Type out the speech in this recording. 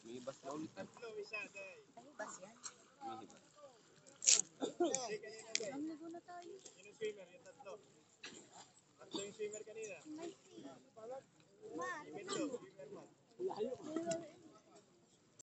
May ibas na ulit. Ay, bas yan. May ibas. Ang ligo na tayo. Yung swimmer, yung tatlo. Tatlo yung swimmer kanina. May Ma, Swimmer to, swimmer man.